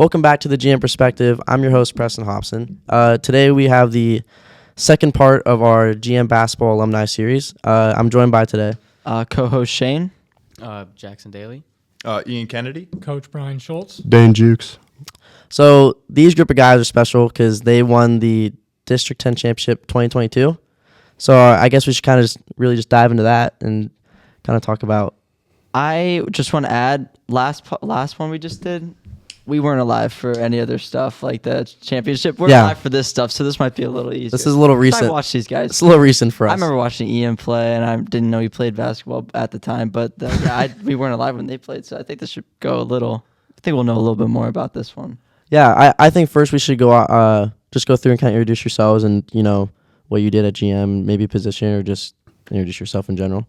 Welcome back to the GM Perspective. I'm your host, Preston Hobson. Today we have the second part of our GM Basketball Alumni Series. I'm joined by today co-host Shane, Jackson Dailey, Ian Kennedy, Coach Brian Shulz, Dane Jukes. So these group of guys are special because they won the District 10 Championship 2022. So I guess we should kind of just dive into that and kind of talk about. I just want to add, last one we just did, we weren't alive for any other stuff like the championship. We're alive for this stuff, so this might be a little easier. This is a little recent. I watched these guys. It's a little recent for us. I remember watching Ian play, and I didn't know he played basketball at the time, but we weren't alive when they played, so I think this should go I think we'll know a little bit more about this one. Yeah, I think first we should just go through and kind of introduce yourselves and, what you did at GM, maybe position or just introduce yourself in general.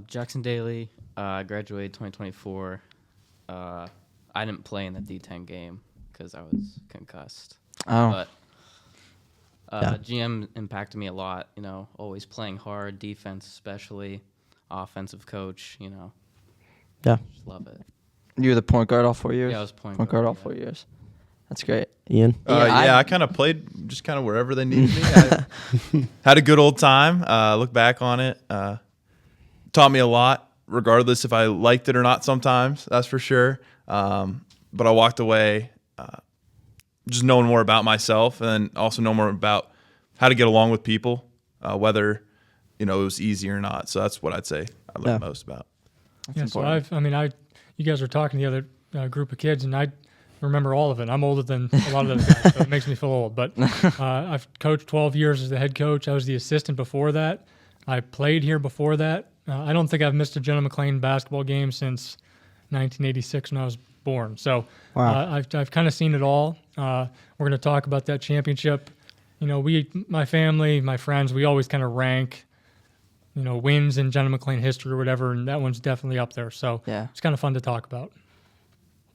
Jackson Dailey. I graduated 2024. I didn't play in the D10 game because I was concussed. Oh. But GM impacted me a lot, always playing hard, defense especially, offensive coach, Yeah. Just love it. You were the point guard all 4 years? Yeah, I was point guard all 4 years. That's great. Ian? I kind of played just kind of wherever they needed me. I had a good old time. Look back on it. Taught me a lot, regardless if I liked it or not sometimes, that's for sure. But I walked away just knowing more about myself and also know more about how to get along with people, whether, it was easy or not. So that's what I'd say I learned most about. That's important. You guys were talking to the other group of kids, and I remember all of it. I'm older than a lot of those guys, so it makes me feel old. But I've coached 12 years as the head coach. I was the assistant before that. I played here before that. I don't think I've missed a Jenna McLean basketball game since 1986 when I was born. So I've kind of seen it all. We're going to talk about that championship. My family, my friends, we always kind of rank, wins in Jenna McLean history or whatever, and that one's definitely up there. So it's kind of fun to talk about.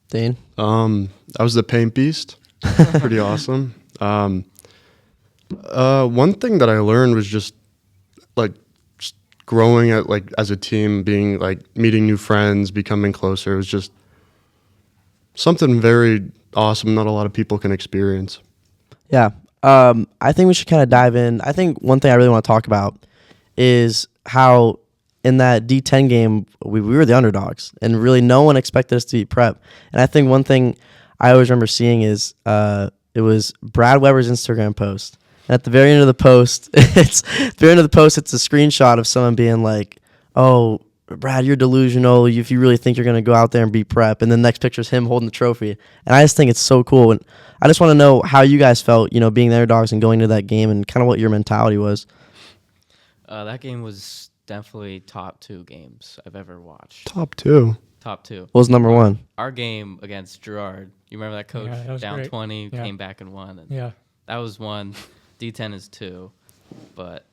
Dane? I was the paint beast. Pretty awesome. One thing that I learned was just growing as a team, being meeting new friends, becoming closer. It was just something very awesome not a lot of people can experience. Yeah. I think we should kind of dive in. I think one thing I really want to talk about is how in that D10 game, we were the underdogs, and really no one expected us to beat Prep. And I think one thing I always remember seeing is it was Brad Weber's Instagram post. And at the very end of the post, it's a screenshot of someone being like, "Oh, Brad, you're delusional if you really think you're going to go out there and beat Prep." And the next picture is him holding the trophy. And I just think it's so cool. And I just want to know how you guys felt, being the underdogs and going to that game and kind of what your mentality was. That game was definitely top 2 games I've ever watched. Top 2. What was number 1? Our game against Gerard. You remember that coach? That was down great. 20, came back and won. And that was 1. D10 is 2. But,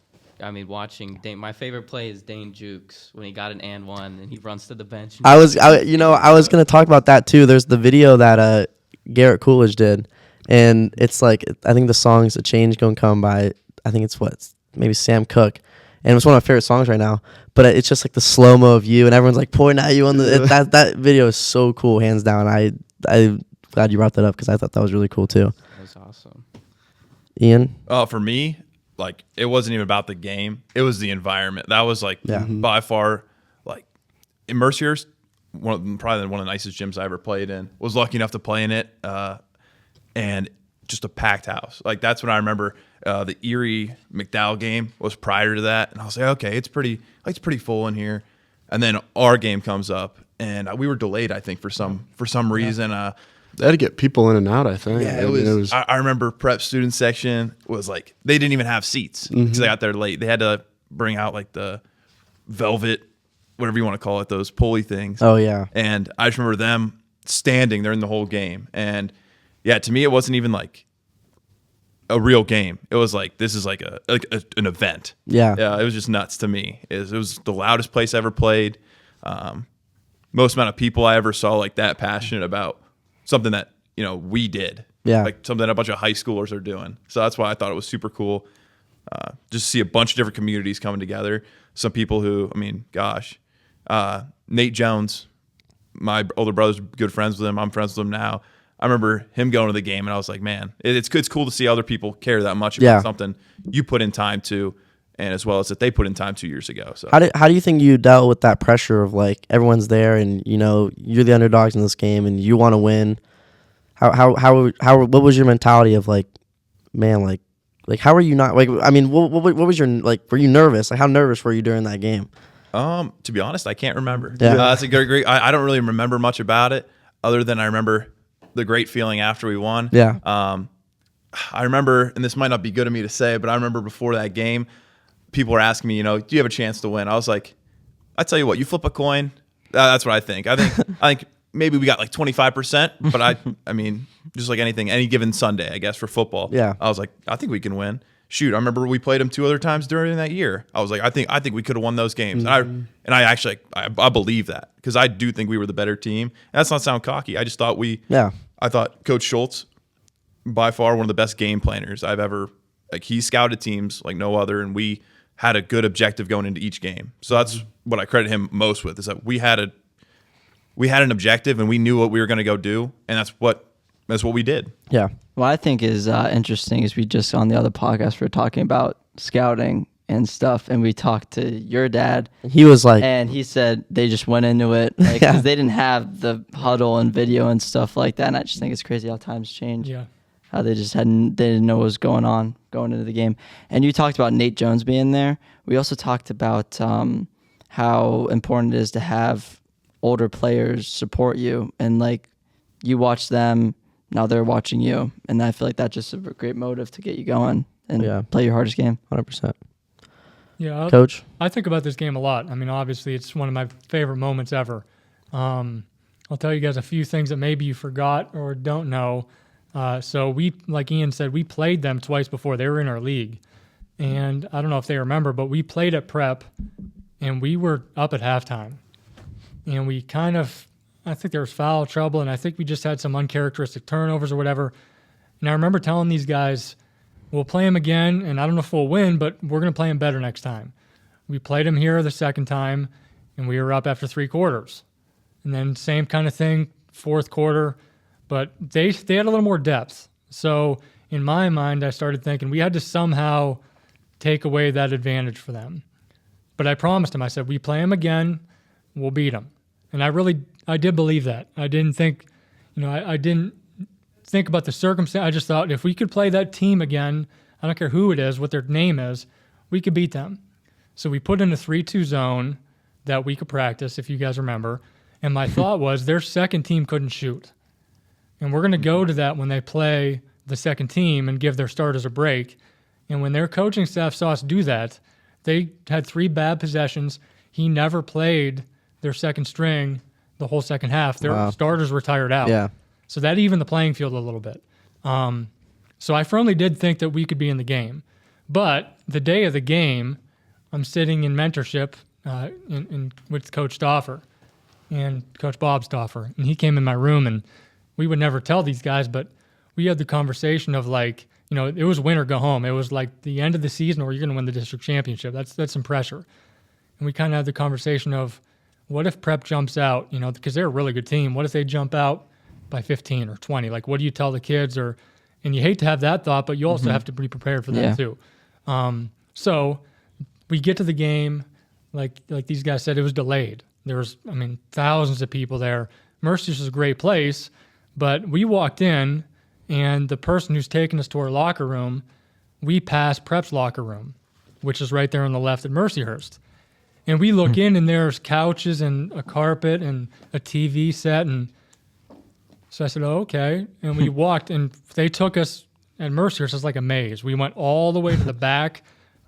watching my favorite play is Dane Jukes when he got an and 1 and he runs to the bench. I was going to talk about that too. There's the video that Garrett Coolidge did. And it's I think the song's "A Change Gonna Come" by, I think it's maybe Sam Cooke. And it's one of my favorite songs right now. But it's just the slow-mo of you, and everyone's pointing at you on the. That video is so cool, hands down. I'm glad you brought that up because I thought that was really cool too. That was awesome. Ian? For me, it wasn't even about the game. It was the environment. That was by far in Mercier's, probably one of the nicest gyms I ever played in. Was lucky enough to play in it, and just a packed house. That's when I remember the Erie McDowell game was prior to that, and I was like, okay, it's pretty full in here. And then our game comes up, and we were delayed, I think, for some reason. They had to get people in and out, I think. Yeah, it was. I remember prep student section was they didn't even have seats because they got there late. They had to bring out the velvet, whatever you want to call it, those pulley things. Oh yeah. And I just remember them standing there in the whole game. And yeah, to me, it wasn't even a real game. It was this is an event. Yeah. Yeah, it was just nuts to me. It was the loudest place I ever played. Most amount of people I ever saw that passionate about something that we did. Yeah. Something a bunch of high schoolers are doing. So that's why I thought it was super cool. Just to see a bunch of different communities coming together. Some people who, Nate Jones, my older brother's good friends with him. I'm friends with him now. I remember him going to the game, and I was like, man, it's cool to see other people care that much about something you put in time to, and as well as that they put in time 2 years ago. So how do you think you dealt with that pressure of like everyone's there and you're the underdogs in this game and you want to win? How what was your mentality of like, man, like how were you not like? I mean, what was your like? Were you nervous? Like how nervous were you during that game? To be honest, I can't remember. Yeah. That's a great. I don't really remember much about it other than I remember the great feeling after we won. Yeah. I remember, and this might not be good of me to say, but I remember before that game, people were asking me, do you have a chance to win? I was like, I tell you what, you flip a coin. That's what I think. I think maybe we got like 25%, but I mean, just like anything, any given Sunday, I guess for football. Yeah. I was like, I think we can win. Shoot, I remember we played them 2 other times during that year. I was like, I think we could have won those games. And I actually believe that because I do think we were the better team. And that's not sound cocky. I just thought I thought Coach Shulz, by far one of the best game planners I've ever. Like he scouted teams like no other, and we had a good objective going into each game. So that's what I credit him most with is that we had an objective and we knew what we were going to go do, and that's what we did. Yeah. What I think is interesting is we just on the other podcast we were talking about scouting and stuff, and we talked to your dad. He was like, and he said they just went into it because they didn't have the huddle and video and stuff like that. And I just think it's crazy how times change. Yeah. How they didn't know what was going on going into the game. And you talked about Nate Jones being there. We also talked about how important it is to have older players support you, and like you watch them, now they're watching you, and I feel like that's just a great motive to get you going and play your hardest game. 100%. Yeah, Coach? I think about this game a lot. I mean, obviously, it's one of my favorite moments ever. I'll tell you guys a few things that maybe you forgot or don't know. So we, like Ian said, we played them twice before. They were in our league. And I don't know if they remember, but we played at prep, and we were up at halftime. And we kind of, I think there was foul trouble, and I think we just had some uncharacteristic turnovers or whatever. And I remember telling these guys, we'll play them again, and I don't know if we'll win, but we're going to play them better next time. We played them here the second time, and we were up after 3 quarters. And then same kind of thing, fourth quarter, but they had a little more depth. So in my mind, I started thinking we had to somehow take away that advantage for them. But I promised them, I said, we play them again, we'll beat them. And I did believe that. I didn't think, I didn't think about the circumstance. I just thought if we could play that team again, I don't care who it is, what their name is, we could beat them. So we put in a 3-2 zone that week of practice, if you guys remember. And my thought was their second team couldn't shoot. And we're going to go to that when they play the second team and give their starters a break. And when their coaching staff saw us do that, they had 3 bad possessions. He never played their second string the whole second half. Their starters were tired out. Yeah. So that evened the playing field a little bit. So I firmly did think that we could be in the game. But the day of the game, I'm sitting in mentorship with Coach Stauffer and Coach Bob Stauffer. And he came in my room, and we would never tell these guys, but we had the conversation of like, it was win or go home. It was like the end of the season or you're going to win the district championship. That's some pressure. And we kind of had the conversation of what if Prep jumps out, because they're a really good team. What if they jump out by 15 or 20? Like, what do you tell the kids? And you hate to have that thought, but you also have to be prepared for that too. So we get to the game, like these guys said, it was delayed. There was, thousands of people there. Mercy's is a great place, but we walked in, and the person who's taking us to our locker room, we passed Prep's locker room, which is right there on the left at Mercyhurst. And we look in, and there's couches and a carpet and a TV set. And so I said, oh, okay. And we walked, and they took us at Mercyhurst. It's like a maze. We went all the way to the back,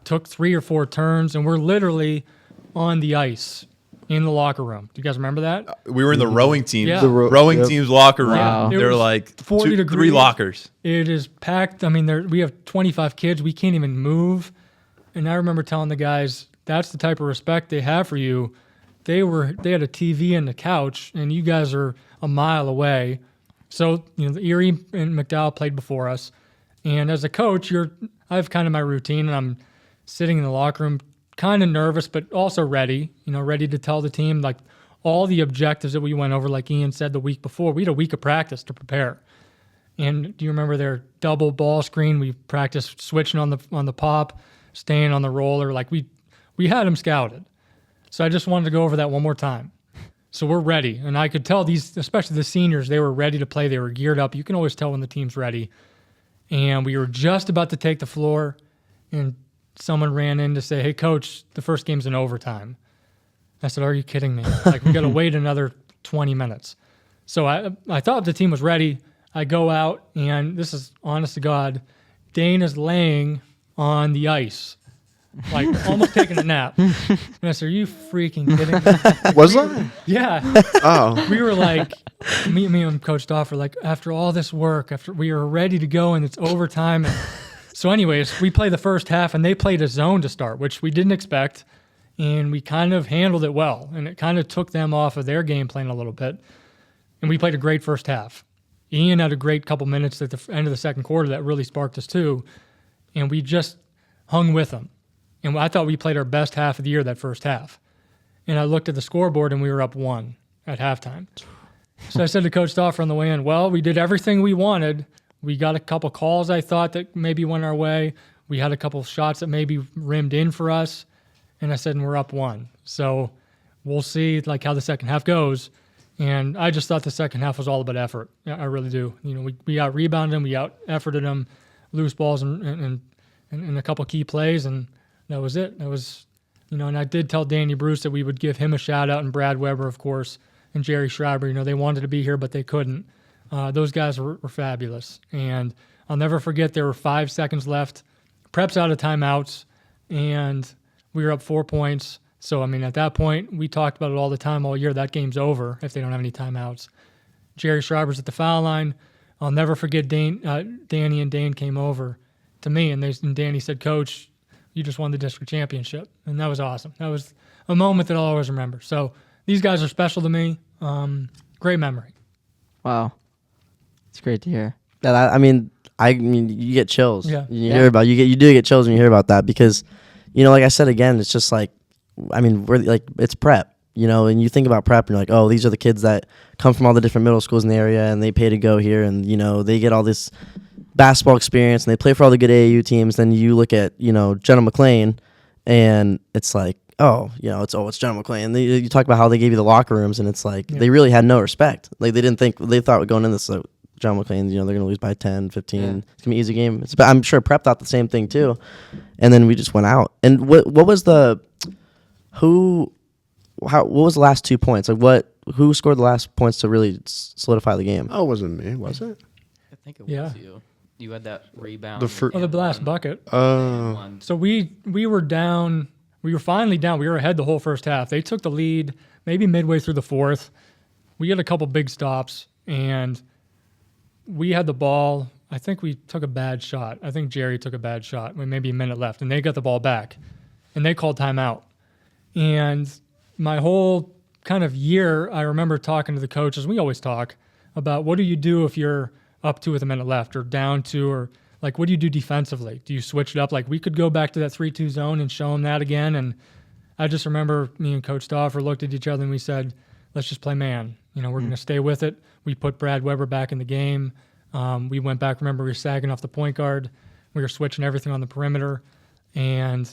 took 3 or 4 turns, and we're literally on the ice in the locker room. Do you guys remember that? We were in the rowing team. Yeah. The rowing team's locker room. Wow. They're like 40 degrees. 3 lockers. It is packed. We have 25 kids. We can't even move. And I remember telling the guys, that's the type of respect they have for you. They had a TV and a couch, and you guys are a mile away. So, Erie and McDowell played before us. And as a coach, I have kind of my routine, and I'm sitting in the locker room kind of nervous, but also ready, ready to tell the team, like, all the objectives that we went over, like Ian said the week before. We had a week of practice to prepare. And do you remember their double ball screen? We practiced switching on the pop, staying on the roller. Like we had them scouted. So I just wanted to go over that one more time. So we're ready. And I could tell these, especially the seniors, they were ready to play. They were geared up. You can always tell when the team's ready. And we were just about to take the floor, and someone ran in to say, "Hey, coach, the first game's in overtime." I said, "Are you kidding me? Like, we got to wait another 20 minutes." So I thought the team was ready. I go out, and this is honest to God, Dane is laying on the ice, like almost taking a nap. And I said, "Are you freaking kidding me?" Like, Was that? Yeah. Oh. We were like, me and Coach Doff were like, after all this work, after we were ready to go and it's overtime. And so anyways, we played the first half and they played a zone to start, which we didn't expect. And we kind of handled it well. And it kind of took them off of their game plan a little bit. And we played a great first half. Ian had a great couple minutes at the end of the second quarter that really sparked us too. And we just hung with them. And I thought we played our best half of the year that first half. And I looked at the scoreboard and we were up 1 at halftime. So I said to Coach Stoffer on the way in, well, we did everything we wanted. We got a couple calls I thought that maybe went our way. We had a couple shots that maybe rimmed in for us. And I said, and we're up 1. So we'll see like how the second half goes. And I just thought the second half was all about effort. I really do. You know, we out-rebounded them, we out-efforted them, loose balls and a couple key plays, and that was it. That was, you know, and I did tell Danny Bruce that we would give him a shout-out, and Brad Weber, of course, and Jerry Schreiber. You know, they wanted to be here, but they couldn't. Those guys were fabulous. And I'll never forget there were 5 seconds left. Prep's out of timeouts, and we were up 4 points. So, I mean, at that point, we talked about it all the time all year. That game's over if they don't have any timeouts. Jerry Schreiber's at the foul line. I'll never forget Danny and Dane came over to me, and Danny said, "Coach, you just won the district championship." And that was awesome. That was a moment that I'll always remember. So these guys are special to me. Great memory. Wow. It's great to hear. Yeah, I mean, you get chills. Yeah. You do get chills when you hear about that because, you know, like I said again, it's just like, I mean, we're like, it's prep, you know, and you think about prep and you're like, oh, these are the kids that come from all the different middle schools in the area and they pay to go here and, you know, they get all this basketball experience and they play for all the good AAU teams. Then you look at, you know, General McLean and it's like, oh, you know, it's General McLean. You talk about how they gave you the locker rooms and it's like, they really had no respect. Like they thought going in this, General McLean, you know, they're going to lose by 10, 15. Yeah. It's going to be an easy game. I'm sure Prep thought the same thing too. And then we just went out. And what was what was the last 2 points? Like who scored the last points to really solidify the game? Oh, it wasn't me, was it? I think it was you. You had that rebound. The last bucket. So we were down. We were finally down. We were ahead the whole first half. They took the lead maybe midway through the fourth. We had a couple big stops, and we had the ball. I think we took a bad shot. I think Jerry took a bad shot with maybe a minute left, and they got the ball back, and they called timeout. And my whole kind of year, I remember talking to the coaches. We always talk about what do you do if you're up 2 with a minute left or down 2, or like what do you do defensively? Do you switch it up? Like we could go back to that 3-2 zone and show them that again. And I just remember me and Coach Stauffer looked at each other and we said, let's just play man. You know, we're going to stay with it. We put Brad Weber back in the game. We went back. Remember, we were sagging off the point guard. We were switching everything on the perimeter. And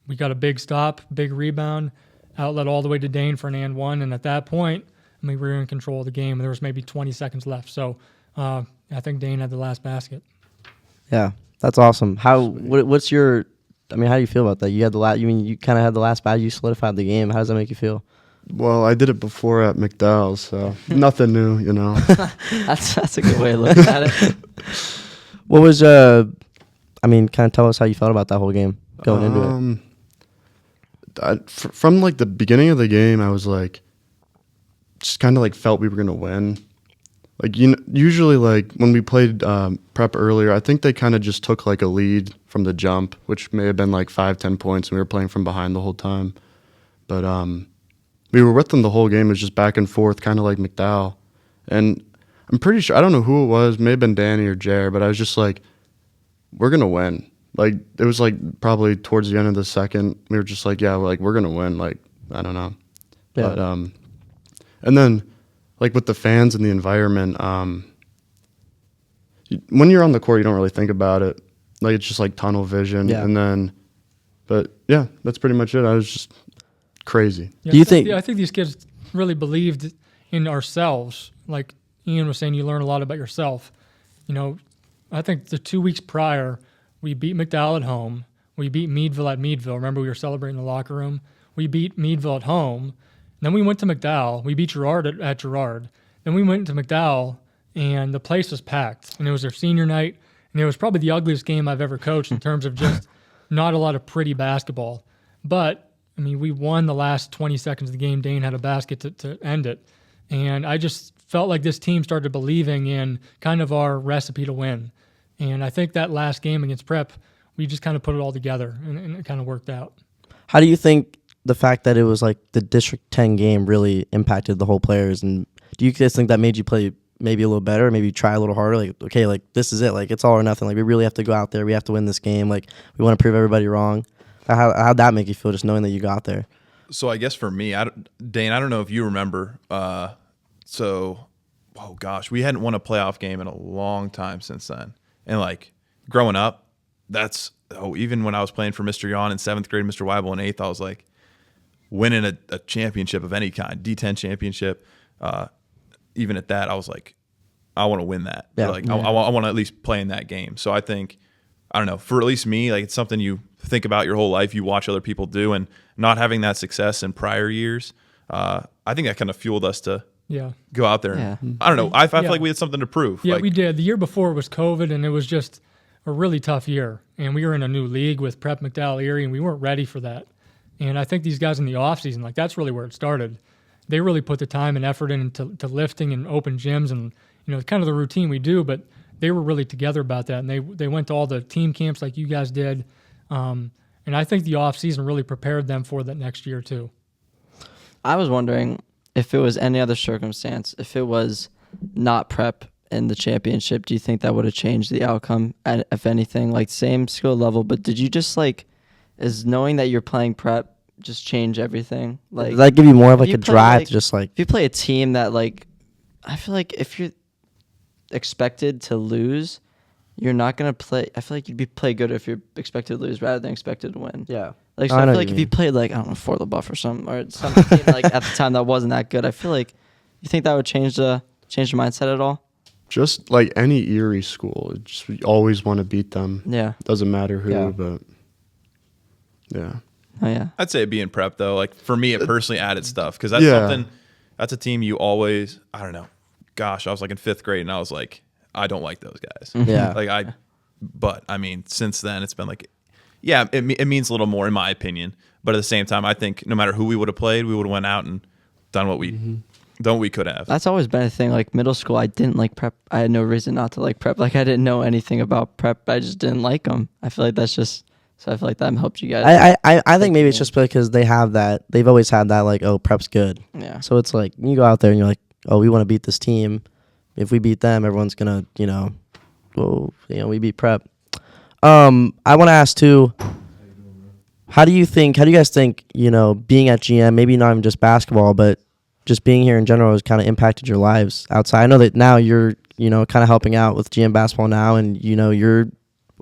we got a big stop, big rebound, outlet all the way to Dane for an and one. And at that point, I mean, we were in control of the game. There was maybe 20 seconds left. So I think Dane had the last basket. Yeah, that's awesome. What's your, I mean, how do you feel about that? You had you kind of had the last basket. You solidified the game. How does that make you feel? Well, I did it before at McDowell's, so nothing new, you know. That's a good way of looking at it. What was, I mean, kind of tell us how you felt about that whole game going into it. From like the beginning of the game, I was like, just kind of like felt we were gonna win. Like usually like when we played prep earlier, I think they kind of just took like a lead from the jump, which may have been like 5-10 points, and we were playing from behind the whole time. But we were with them the whole game. It was just back and forth, kind of like McDowell. And I'm pretty sure, I don't know who it was, may have been Danny or Jer, but I was just like, we're gonna win. Like it was like probably towards the end of the second, we were just like, yeah, we're gonna win. Like I don't know, yeah. But and then like with the fans and the environment, when you're on the court, you don't really think about it. Like, it's just like tunnel vision. Yeah. And then, but yeah, that's pretty much it. I was just crazy. Yeah, Do you think? I think these kids really believed in ourselves. Like Ian was saying, you learn a lot about yourself. You know, I think the 2 weeks prior, we beat McDowell at home. We beat Meadville at Meadville. Remember, we were celebrating in the locker room. We beat Meadville at home. Then we went to McDowell. We beat Girard at Girard. Then we went to McDowell, and the place was packed. And it was their senior night, and it was probably the ugliest game I've ever coached in terms of just not a lot of pretty basketball. But, I mean, we won the last 20 seconds of the game. Dane had a basket to end it. And I just felt like this team started believing in kind of our recipe to win. And I think that last game against Prep, we just kind of put it all together, and it kind of worked out. How do you think the fact that it was like the District 10 game really impacted the whole players? And do you guys think that made you play maybe a little better, maybe try a little harder? Like, okay, like this is it. Like, it's all or nothing. Like, we really have to go out there. We have to win this game. Like, we want to prove everybody wrong. How'd that make you feel, just knowing that you got there? So I guess for me, Dane, I don't know if you remember. Oh gosh, we hadn't won a playoff game in a long time since then. And like growing up, even when I was playing for Mr. Yawn in 7th grade, Mr. Weibel in 8th, I was like winning a championship of any kind, D10 championship. Even at that, I was like, I want to win that. Yeah. Like I want to at least play in that game. So I think, I don't know, for at least me, like it's something you think about your whole life, you watch other people do, and not having that success in prior years, I think that kind of fueled us to go out there. Yeah. And, I don't know. I feel like we had something to prove. Yeah, like, we did. The year before was COVID, and it was just a really tough year. And we were in a new league with Prep McDowell Erie, and we weren't ready for that. And I think these guys in the offseason, like that's really where it started. They really put the time and effort into lifting and open gyms and, you know, kind of the routine we do, but they were really together about that. And they went to all the team camps like you guys did. And I think the offseason really prepared them for that next year too. I was wondering if it was any other circumstance, if it was not Prep in the championship, do you think that would have changed the outcome? And if anything, like same skill level, but did you just is knowing that you're playing Prep just change everything? Like, does that give you more of like a drive to just like? If you play a team that I feel like if you're expected to lose, you're not gonna play. I feel like you'd play good if you're expected to lose rather than expected to win. Yeah. Like, so I feel like if you played I don't know, Fort LaBeouf or something, or some team at the time that wasn't that good, I feel like you think that would change the mindset at all? Just like any Erie school, we always want to beat them. Yeah. Doesn't matter who, but yeah. Oh yeah. I'd say being Prep though, like for me, it personally added stuff because that's something. That's a team you always. I don't know. Gosh, I was like in 5th grade and I was like, I don't like those guys. Yeah. But I mean, since then it's been like, yeah, it means a little more in my opinion. But at the same time, I think no matter who we would have played, we would have went out and done what we could have. That's always been a thing. Like middle school, I didn't like Prep. I had no reason not to like Prep. Like I didn't know anything about Prep. I just didn't like them. I feel like that's just. So I feel like that helped you guys. I think maybe it's just because they have that. They've always had that like, oh, Prep's good. Yeah. So it's like you go out there and you're like, oh, we want to beat this team. If we beat them, everyone's gonna, we beat Prep. I want to ask too. How do you guys think, being at GM, maybe not even just basketball, but just being here in general has kind of impacted your lives outside? I know that now you're, kind of helping out with GM basketball now, and you're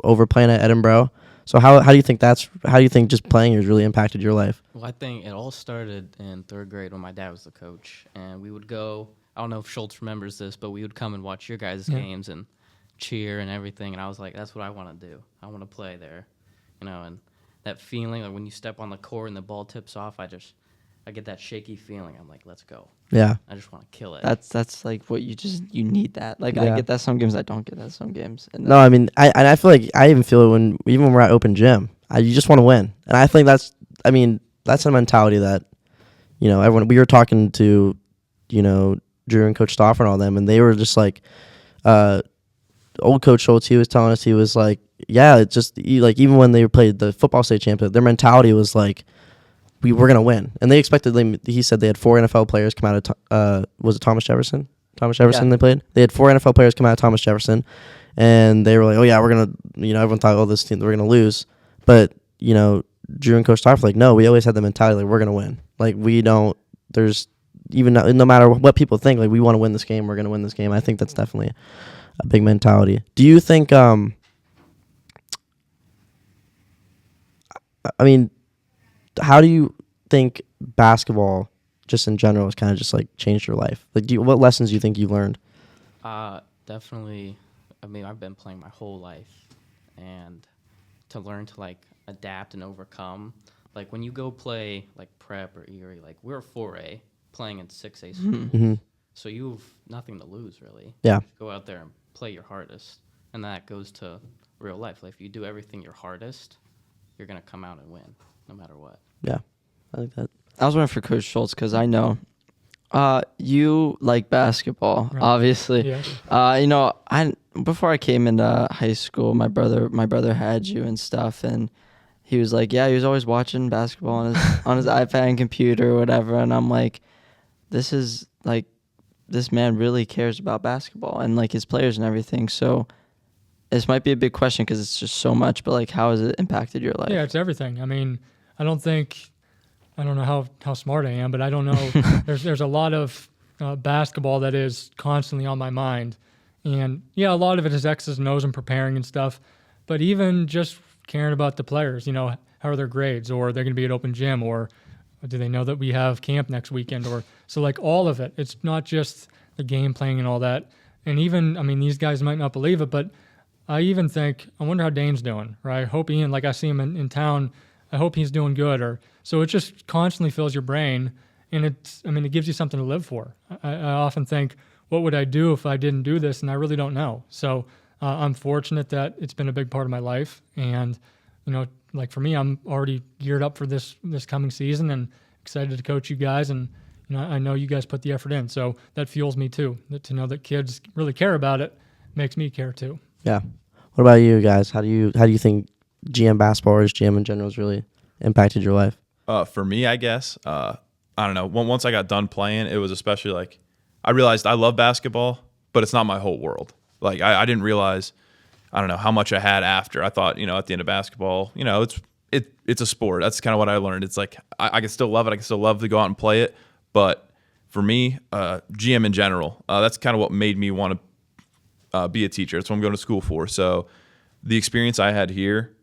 over playing at Edinburgh. So how do you think just playing here has really impacted your life? Well, I think it all started in 3rd grade when my dad was the coach, and we would go. I don't know if Shulz remembers this, but we would come and watch your guys' games and cheer and everything. And I was like, that's what I want to do. I want to play there, and that feeling like when you step on the court and the ball tips off, I get that shaky feeling. I'm like, let's go. Yeah. I just want to kill it. That's like what you need that. Like I get that some games, I don't get that some games. And no, I mean, I feel like I even feel it when we're at open gym. You just want to win, and I think that's a mentality that everyone. We were talking to Drew and Coach Stauffer and all them, and they were just like, old Coach Shulz, he was telling us, he was like, yeah, it's just like even when they played the football state championship, their mentality was like, we were gonna win, and they expected. He said they had 4 NFL players come out of was it Thomas Jefferson? They played. They had 4 NFL players come out of Thomas Jefferson, and they were like, oh yeah, we're gonna. Everyone thought, oh, this team we're gonna lose, but Drew and Coach Stauffer like, no, we always had the mentality like we're gonna win. Like we don't. There's even no matter what people think, like we want to win this game, we're gonna win this game. I think that's definitely a big mentality. Do you think? I mean, how do you think basketball, just in general, has kind of just like changed your life? Like, what lessons do you think you learned? Definitely. I mean, I've been playing my whole life, and to learn to like adapt and overcome. Like when you go play like prep or Erie, like we're 4A playing in 6A schools, so you've nothing to lose really. Yeah. Go out there and play your hardest, and that goes to real life. Like if you do everything your hardest, you're gonna come out and win, no matter what. Yeah, I think that. I was wondering for Coach Shulz because I know you like basketball, Right. obviously. Yeah. You know, before I came into high school, my brother had you and stuff, and he was like, yeah, he was always watching basketball on his iPad and computer or whatever, and I'm like, this is like, this man really cares about basketball and like his players and everything. So this might be a big question because it's just so much, but like, how has it impacted your life? Yeah, it's everything. I mean, I don't know how smart I am, but I don't know. there's a lot of basketball that is constantly on my mind. And yeah, a lot of it is X's and O's and preparing and stuff. But even just caring about the players, you know, how are their grades, or they're going to be at open gym, or do they know that we have camp next weekend, or so like all of it. It's not just the game playing and all that. And even, I mean, these guys might not believe it, but I even think, I wonder how Dane's doing, right? I hope Ian, like I see him in town, I hope he's doing good. Or so it just constantly fills your brain, and it gives you something to live for. I often think, what would I do if I didn't do this? And I really don't know. So I'm fortunate that it's been a big part of my life. And, you know, like for me, I'm already geared up for this coming season and excited to coach you guys. And, you know, I know you guys put the effort in. So that fuels me too. To know that kids really care about it makes me care too. Yeah. What about you guys? How do you think GM basketball or just GM in general has really impacted your life? For me, I guess, I don't know. Once I got done playing, it was especially like, I realized I love basketball, but it's not my whole world. Like I didn't realize, I don't know, how much I had after. I thought, you know, at the end of basketball, you know, it's a sport. That's kind of what I learned. It's like I can still love it. I can still love to go out and play it. But for me, GM in general, that's kind of what made me want to be a teacher. That's what I'm going to school for. So the experience I had here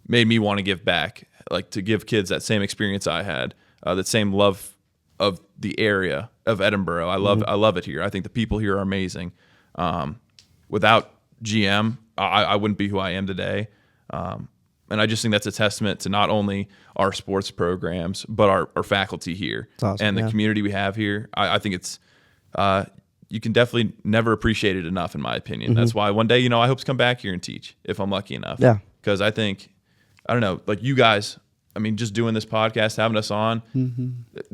made me want to give back, like to give kids that same experience I had, that same love of the area of Edinboro. I love it here. I think the people here are amazing. Without GM, I wouldn't be who I am today. And I just think that's a testament to not only our sports programs, but our faculty here Awesome, and the community we have here. I think it's you can definitely never appreciate it enough, in my opinion. That's why one day, you know, I hope to come back here and teach if I'm lucky enough. Yeah. Because I think, I don't know, like you guys, I mean, just doing this podcast, having us on,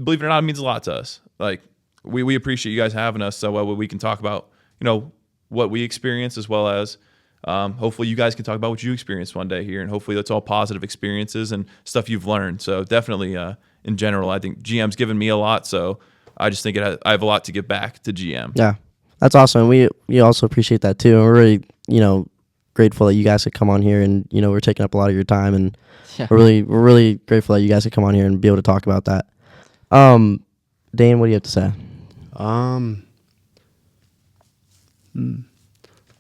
believe it or not, it means a lot to us. Like we appreciate you guys having us so we can talk about, you know, what we experience, as well as hopefully you guys can talk about what you experienced one day here, and hopefully that's all positive experiences and stuff you've learned. So definitely, in general, I think GM's given me a lot. So I just think I have a lot to give back to GM. Yeah, that's awesome. We also appreciate that too. And we're really, you know, grateful that you guys could come on here, and you know, we're taking up a lot of your time, and we're really grateful that you guys could come on here and be able to talk about that. Dane, what do you have to say?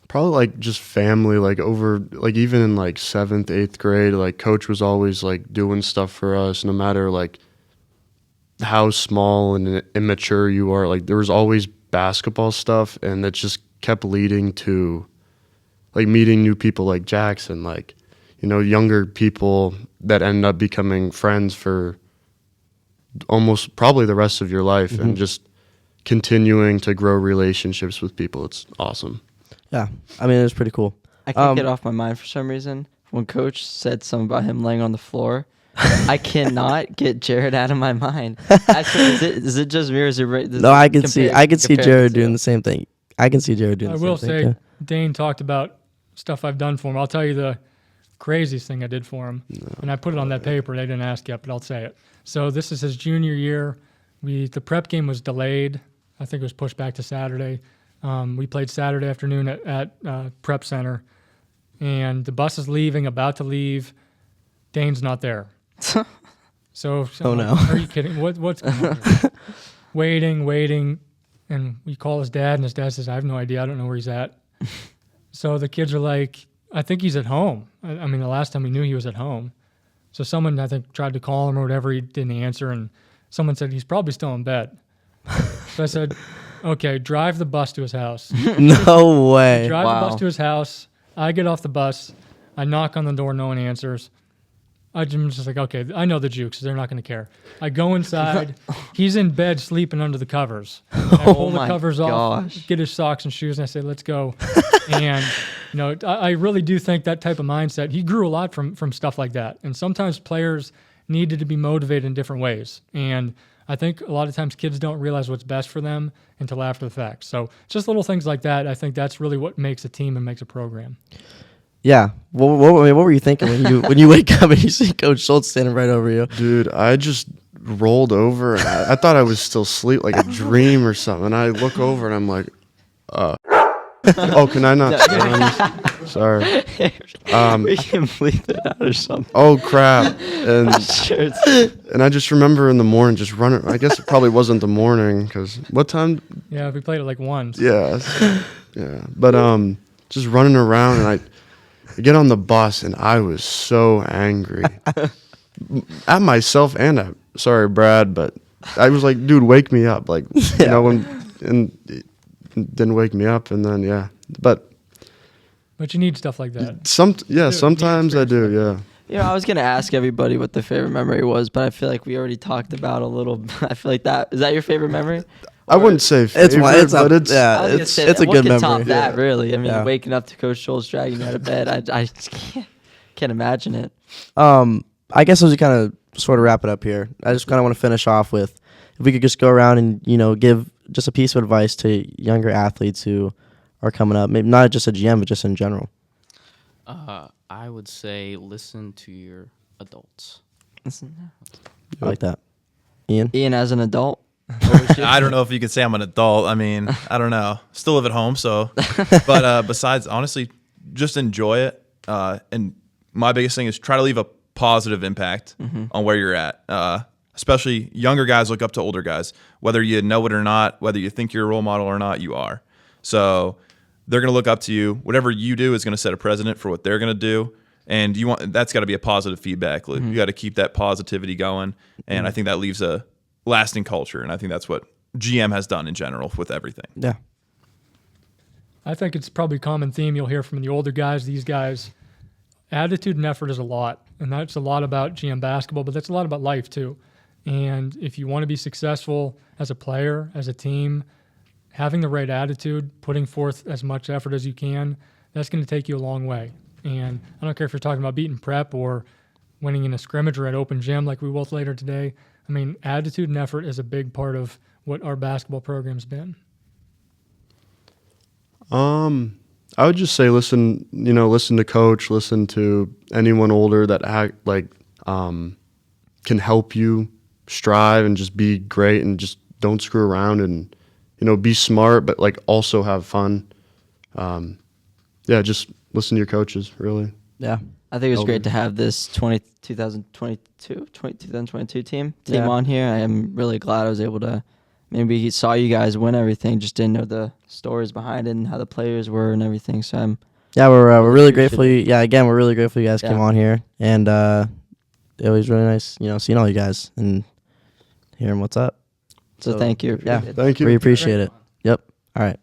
Probably like just family, like over, like even in like 7th, 8th grade, like coach was always like doing stuff for us, no matter like how small and immature you are. Like there was always basketball stuff, and that just kept leading to like meeting new people like Jackson, like, you know, younger people that end up becoming friends for almost probably the rest of your life, and just continuing to grow relationships with people. It's awesome. Yeah, I mean, it was pretty cool. I can't get off my mind for some reason. When Coach said something about him laying on the floor, I cannot get Jared out of my mind. Is it just me, or is it right? No, I can see Jared doing the same thing. I can see Jared doing the same thing. I will say, Dane talked about stuff I've done for him. I'll tell you the craziest thing I did for him. And I put it on that paper. They didn't ask yet, but I'll say it. So this is his junior year. The prep game was delayed. I think it was pushed back to Saturday. We played Saturday afternoon at Prep Center. And the bus is leaving, about to leave. Dane's not there. So oh no. Are you kidding? What's going on here? Waiting. And we call his dad, and his dad says, I have no idea. I don't know where he's at. So the kids are like, I think he's at home. I mean, the last time we knew he was at home. So someone, I think, tried to call him or whatever. He didn't answer. And someone said, he's probably still in bed. So I said, okay, drive the bus to his house. No way. Drive Wow. the bus to his house. I get off the bus. I knock on the door. No one answers. I'm just like, okay, I know the Jukes. They're not going to care. I go inside. He's in bed sleeping under the covers. I pull the my covers off, gosh. get his socks and shoes, and I say, let's go. And, you know, I really do think that type of mindset, he grew a lot from stuff like that. And sometimes players needed to be motivated in different ways. And I think a lot of times kids don't realize what's best for them until after the fact. So just little things like that, I think that's really what makes a team and makes a program. Yeah. What were you thinking when you wake up and you see Coach Shulz standing right over you? Dude, I just rolled over. And I thought I was still asleep, like a dream or something. And I look over and I'm like, oh, can I not? Sorry. We can bleep it out or something. Oh, crap. And Sure. and I just remember in the morning just running. I guess it probably wasn't the morning because what time? Yeah, we played it like once. Yeah. Yeah. But just running around and I get on the bus and I was so angry at myself and sorry, Brad, but I was like, dude, wake me up. Like, you know, and it didn't wake me up. And then, yeah, but you need stuff like that. sometimes I do. Yeah. Yeah, I was gonna ask everybody what their favorite memory was, but I feel like we already talked about a little. I feel like is that your favorite memory? I wouldn't say favorite, but it's I was gonna it's say a what good could memory. top that, really. I mean, Yeah. waking up to Coach Shulz dragging you out of bed, I just can't imagine it. I guess as we kind of sort of wrap it up here, I just kind of want to finish off with if we could just go around and, you know, give just a piece of advice to younger athletes who are coming up, maybe not just a GM, but just in general. I would say listen to your adults. I like that. Ian? As an adult, I don't know if you could say I'm an adult. I mean, I don't know. Still live at home, so. But besides, honestly, just enjoy it. And my biggest thing is try to leave a positive impact on where you're at. Especially younger guys look up to older guys. Whether you know it or not, whether you think you're a role model or not, you are. So they're going to look up to you. Whatever you do is going to set a precedent for what they're going to do. And that's got to be a positive feedback loop. You got to keep that positivity going. And I think that leaves a lasting culture. And I think that's what GM has done in general with everything. Yeah. I think it's probably a common theme you'll hear from the older guys, these guys. Attitude and effort is a lot. And that's a lot about GM basketball, but that's a lot about life too. And if you want to be successful as a player, as a team, having the right attitude, putting forth as much effort as you can, that's going to take you a long way. And I don't care if you're talking about beating prep or winning in a scrimmage or at open gym like we will later today. I mean, attitude and effort is a big part of what our basketball program's been. I would just say listen to coach, listen to anyone older that can help you strive and just be great and just don't screw around and, you know, be smart, but like also have fun. Just listen to your coaches, really. Yeah. I think it was great to have this 2022 team Yeah. on here. I am really glad I was able to. Maybe saw you guys win everything, just didn't know the stories behind it and how the players were and everything. So We're really grateful. We're really grateful you guys Yeah. came on here, and it was really nice, you know, seeing all you guys and hearing what's up. thank you. Yeah. Thank you. We appreciate it. Yep. All right.